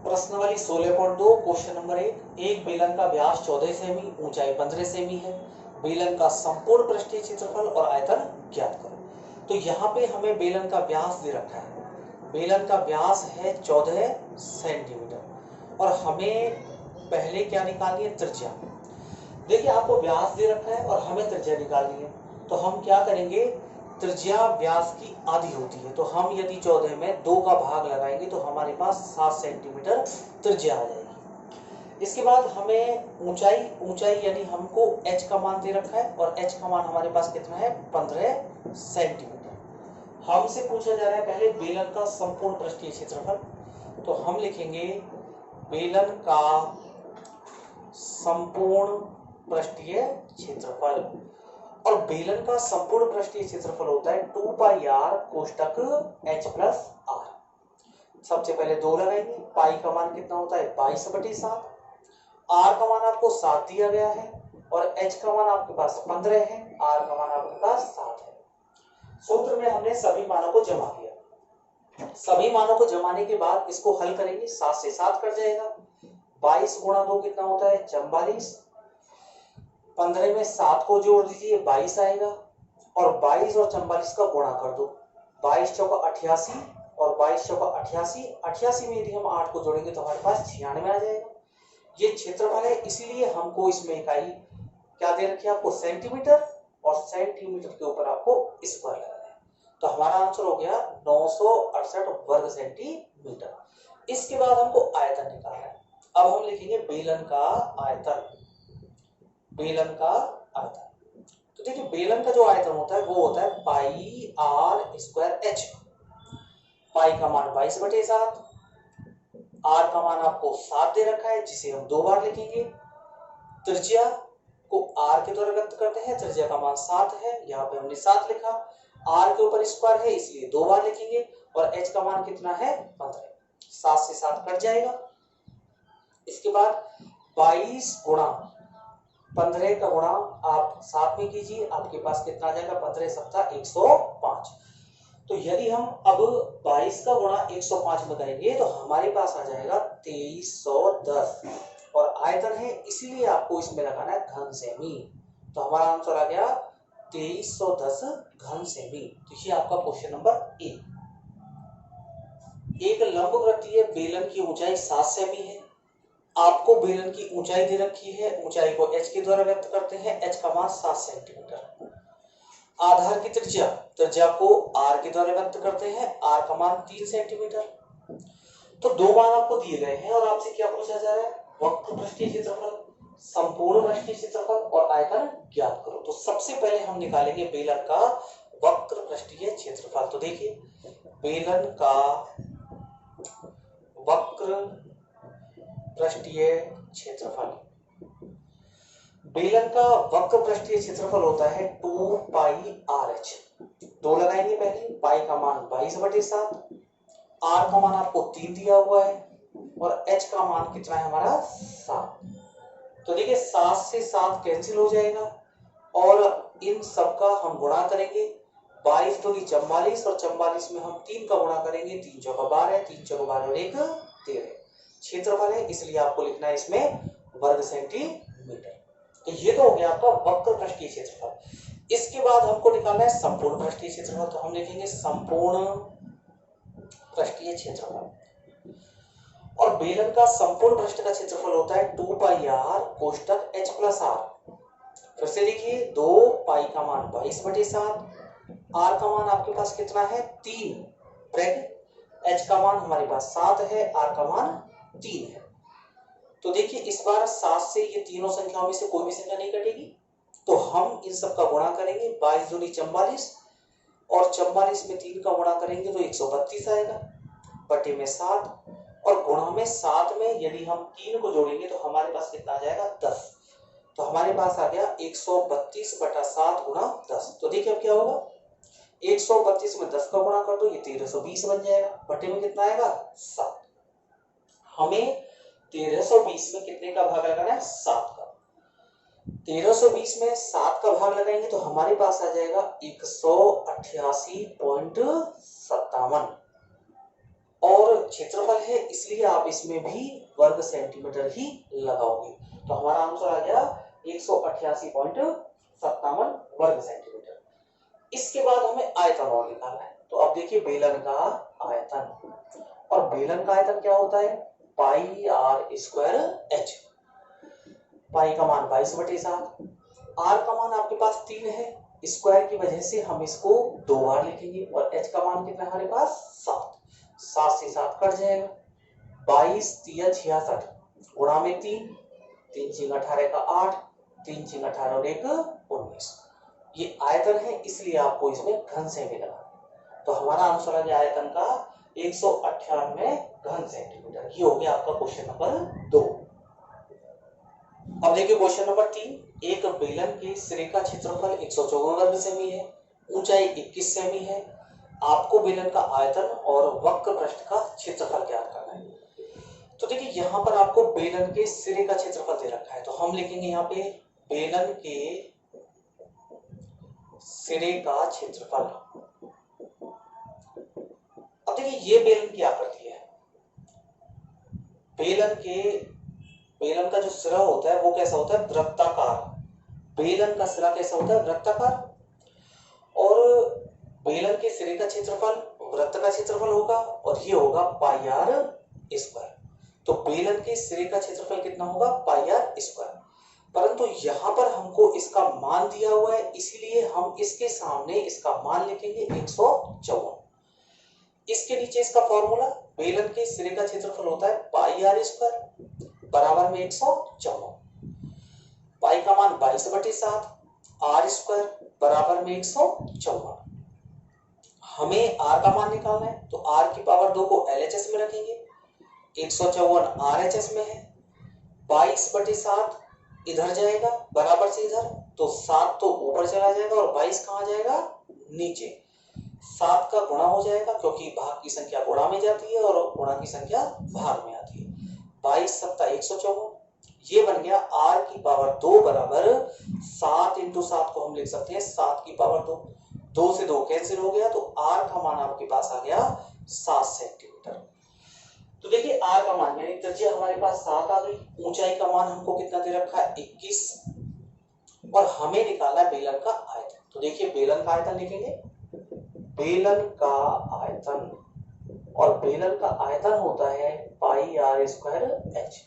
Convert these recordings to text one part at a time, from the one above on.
प्रश्न वाली 16.2 question number एक बेलन का व्यास 14 सेमी, ऊंचाई 15 सेमी है। बेलन का संपूर्ण पृष्ठीय क्षेत्रफल और आयतन ज्ञात करो। तो यहाँ पे हमें बेलन का व्यास दे रखा है। बेलन का व्यास है 14 सेंटीमीटर और हमें पहले क्या निकालनी है, त्रिज्या। देखिए आपको व्यास दे रखा है और हमें त्रिज्या निकालनी है, तो हम क्या करेंगे, त्रिज्या व्यास की आधी होती है, तो हम यदि 14 में 2 का भाग लगाएंगे तो हमारे पास 7 सेंटीमीटर त्रिज्या आ जाएगी। इसके बाद हमें ऊंचाई यानी हमको h का मान दे रखा है और h का मान हमारे पास कितना है, 15 सेंटीमीटर। हमसे पूछा जा रहा है पहले बेलन का संपूर्ण पृष्ठीय क्षेत्रफल, तो हम लिखेंगे बेलन का संपूर्ण पृष्ठीय क्षेत्रफल। और बेलन का संपूर्ण पृष्ठीय क्षेत्रफल होता है 2 पाई r कोष्टक h प्लस r। सबसे पहले 2 लगाएंगे, पाई का मान कितना होता है 22/7, r का मान आपको 7 दिया गया है और h का मान आपके पास 15 है, r का मान आपके पास 7 है। सूत्र में हमने सभी मानों को जमा किया। सभी मानों को जमाने के बाद इसको हल करेंगे, 7 से 7 कट जाएगा। 22 गुणा 2 कितना होता है 44। 15 में 7 को जोड़ दीजिए 22 आएगा और 22 और 44 का गुणा कर दो, 22 चौका 88 और 22 चौका 88। 88 में यदि हम 8 को जोड़ेंगे तो हमारे पास 96 आ जाएगा। ये क्षेत्रफल है, इसीलिए हमको इसमें इकाई क्या दे रखी है आपको, सेंटीमीटर, और सेंटीमीटर के ऊपर आपको स्क्वायर लगाना है। तो हमारा आंसर हो गया 968 वर्ग सेंटीमीटर। इसके बाद हमको आयतन निकालना है। अब हम लिखेंगे बेलन का आयतन। बेलन का आयतन, तो देखिए बेलन का जो आयतन होता है वो होता है पाई आर स्क्वायर एच। पाई का मान 22/7, आर का मान आपको 7 दे रखा है जिसे हम 2 बार लिखेंगे। त्रिज्या को आर के द्वारा व्यक्त करते हैं, त्रिज्या का मान 7 है, यहाँ पे हमने 7 लिखा। आर के ऊपर स्क्वायर है इसलिए 2 बार लिखेंगे और एच का मान कितना है 15। 7 से 7 कट जाएगा। इसके बाद 22 गुणा 15 का गुणा आप 7 में कीजिए, आपके पास कितना आ जाएगा, 15 सप्ताह 105। तो यदि हम अब 22 का गुणा 105 में करेंगे तो हमारे पास आ जाएगा 2310 और आयतन है इसीलिए आपको इसमें लगाना है घन सेमी। तो हमारा आंसर आ गया 2310 घन सेमी। तो ये आपका क्वेश्चन नंबर एक लंबवृत्तीय बेलन की ऊंचाई 7 सेमी है। आपको बेलन की ऊंचाई दे रखी है, ऊंचाई को h के द्वारा व्यक्त करते हैं, h का मान 7 सेंटीमीटर। आधार की त्रिज्या को r के द्वारा व्यक्त करते हैं, r का मान 3 सेंटीमीटर। तो 2 मान आपको दिए गए हैं और आपसे क्या पूछा जा रहा है, वक्र पृष्ठीय क्षेत्रफल, संपूर्ण पृष्ठीय क्षेत्रफल और आयतन ज्ञात करो। तो सबसे पहले हम निकालेंगे बेलन का वक्र पृष्ठीय क्षेत्रफल। तो देखिए बेलन का वक्र पृष्ठीय क्षेत्रफल, बेलन का वक्र पृष्ठीय क्षेत्रफल होता है 2 पाई आर एच। 2 लगाएंगे पहले, पाई का मान 22/7, आर का मान आपको 3 दिया हुआ है और एच का मान कितना है हमारा 7। तो देखिए 7 से 7 कैंसिल हो जाएगा और इन सबका हम गुणा करेंगे। 22 दूनी 44 और 44 में हम 3 का गुणा करेंगे, 3 चौका 12, 3 चौका 12 और 1 13। क्षेत्रफल है इसलिए आपको लिखना है इसमें वर्ग सेंटीमीटर। तो ये तो हो गया आपका वक्र पृष्ठीय क्षेत्रफल। इसके बाद हमको निकालना है संपूर्ण पृष्ठीय क्षेत्रफल। तो हम लिखेंगे संपूर्ण पृष्ठीय क्षेत्रफल। और बेलन का संपूर्ण पृष्ठ का क्षेत्रफल होता है 2 पाई आर कोष्टक h प्लस r। फिर से देखिए 2 पाई का मान 22/7, r का मान आपके पास कितना है 3 ब्रैकेट, h का मान हमारे पास 7 है, r का मान 3 है। तो देखिए इस बार 7 से ये तीनों संख्याओं में से कोई भी संख्या नहीं कटेगी, तो हम इन सब का गुणा करेंगे। 22 दूनी 44 और 44 में 3 का गुणा करेंगे तो 132 आएगा, बटे में 7 और गुणा में 7 में यदि हम 3 को जोड़ेंगे तो हमारे पास कितना आ जाएगा 10। तो हमारे पास आ गया 132/7 गुणा 10। तो देखिए अब क्या होगा, 132 में 10 का गुणा कर दो, ये 1320 बन जाएगा, बटे में कितना आएगा 7। हमें 1320 में कितने का भाग लगाना है 7 का। 1320 में 7 का भाग लगाएंगे तो हमारे पास आ जाएगा 188.57 और क्षेत्रफल है इसलिए आप इसमें भी वर्ग सेंटीमीटर ही लगाओगे। तो हमारा आंसर आ गया 188.57 वर्ग सेंटीमीटर। इसके बाद हमें आयतन और निकालना है। तो अब देखिए बेलन का आयतन, और बेलन का आयतन क्या होता है, पाई आर स्क्वायर एच। पाई का मान 22/7, आर का मान आपके पास 3 है, स्क्वायर की वजह से हम इसको 2 बार लिखेंगे, और एच का मान कितना है हमारे पास 7। 7 से 7 कट जाएगा, 22 3 66 गुणा में 3, 3 6 18 का 8, 3 6 18 और 1 19। ये आयतन है इसलिए आपको इसमें घन सेमी लगाना। तो हमारा आंसर आ गया आयतन का 198 घन सेंटीमीटर। ये हो गया आपका क्वेश्चन नंबर 2। अब देखिए क्वेश्चन नंबर 3। एक बेलन के सिरे का क्षेत्रफल 154 वर्ग सेमी है, ऊंचाई 21 सेमी है। आपको बेलन का आयतन और वक्र पृष्ठ का क्षेत्रफल ज्ञात करना है। तो देखिए यहाँ पर आपको बेलन के सिरे का क्षेत्रफल दे रखा है, तो हम लिखेंगे यहाँ पे बेलन के सिरे का क्षेत्रफल। अब देखिए ये बेलन क्या करती है, बेलन का जो सिरा होता है वो कैसा होता है, वृत्ताकार। बेलन का सिरा कैसा होता है, वृत्ताकार, और बेलन के सिरे का क्षेत्रफल वृत्त का क्षेत्रफल होगा, और ये होगा पाई आर स्क्वायर। तो बेलन के सिरे का क्षेत्रफल कितना होगा, पाई आर स्क्वायर। परंतु यहाँ पर हमको इसका मान दिया हुआ है, इसलिए हम इसके सामने इसका मान लिखेंगे 154। इसके नीचे इसका फॉर्मूला, बेलन के सिरे का क्षेत्रफल होता है पाई आर स्क्वायर बराबर में 154। पाई का मान 22/7, आर स्क्वायर बराबर में 154। हमें आर का मान निकालना है, तो आर की पावर 2 को एलएचएस में रखेंगे, 154 आरएचएस में है, 22/7 इधर जाएगा बराबर से इधर, तो 7 तो ऊपर चला जाएगा और 22 कहाँ जाएगा, नीचे। 7 का गुणा हो जाएगा क्योंकि भाग की संख्या गुणा में जाती है और गुणा की संख्या भाग में आती है। 22 7 154, ये बन गया r की पावर 2 बराबर 7 × 7 को हम लिख सकते हैं 7 की पावर 2। 2 से 2 कैंसिल हो गया, तो r का मान आपके पास आ गया 7 सेंटीमीटर। तो देखिए r का मान यानी त्रिज्या हमारे पास 7 आ गई। ऊंचाई का मान हमको कितना दे रखा है, 21, और हमें निकालना है बेलन का आयतन। तो देखिए बेलन का आयतन लिखेंगे, बेलन का आयतन, और बेलन का आयतन होता है पाई आर स्क्वायर एच।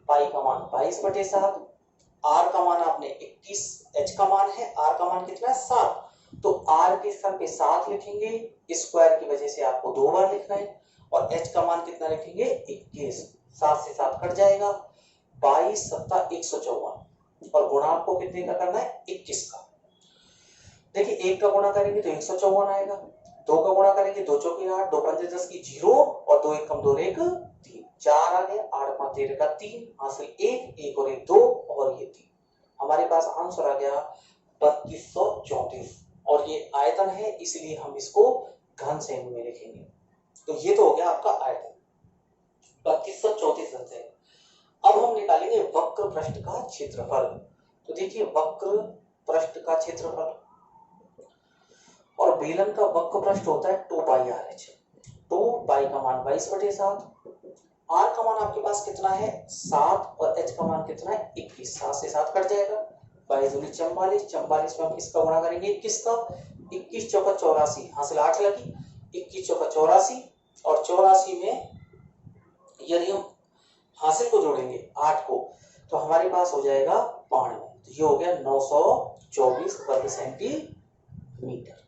पाई का मान 22/7, आर का मान आपने 21, एच का मान है, आर का मान कितना है 7, तो आर के स्थान पे 7 लिखेंगे, स्क्वायर की वजह से आपको 2 बार लिखना है, और एच का मान कितना लिखेंगे 21। 7 से 7 कट जाएगा, 22 7 154, और गुणा आपको कितने का करना है 21 का। देखिए 1 का गुणा करेंगे तो 154 आएगा, 2 का गुणा करेंगे 2 चौके 8, 2 पंजे 10 की 0, और 2 1 कम 2 1 3, 4 आ गया, 8 5 13 का 3, हासिल 1 1 और 1 2, और ये 3। हमारे पास आंसर आ गया 3234, और ये आयतन है इसलिए हम इसको घन सेमी में लिखेंगे। तो ये तो हो गया आपका आयतन 3234 घन सेमी। अब हम निकालेंगे वक्र पृष्ठ का क्षेत्रफल। तो देखिए वक्र पृष्ठ का क्षेत्रफल, और बेलन का वक्र पृष्ठ होता है 2 पाई आर एच। 2 पाई का मान 22/7, आर का मान आपके पास कितना है 7, और एच का मान कितना है 21। 7 से 7 कट जाएगा, 22 दूनी 44, 44 में हम किसका गुणा करेंगे 21 का, 21 चौका 84, हासिल 8 लगी, 21 चौका 84, और 84 में यदि हम हासिल को जोड़ेंगे 8 को, तो हमारे पास हो जाएगा 92। तो ये हो गया 924 वर्ग सेंटीमीटर।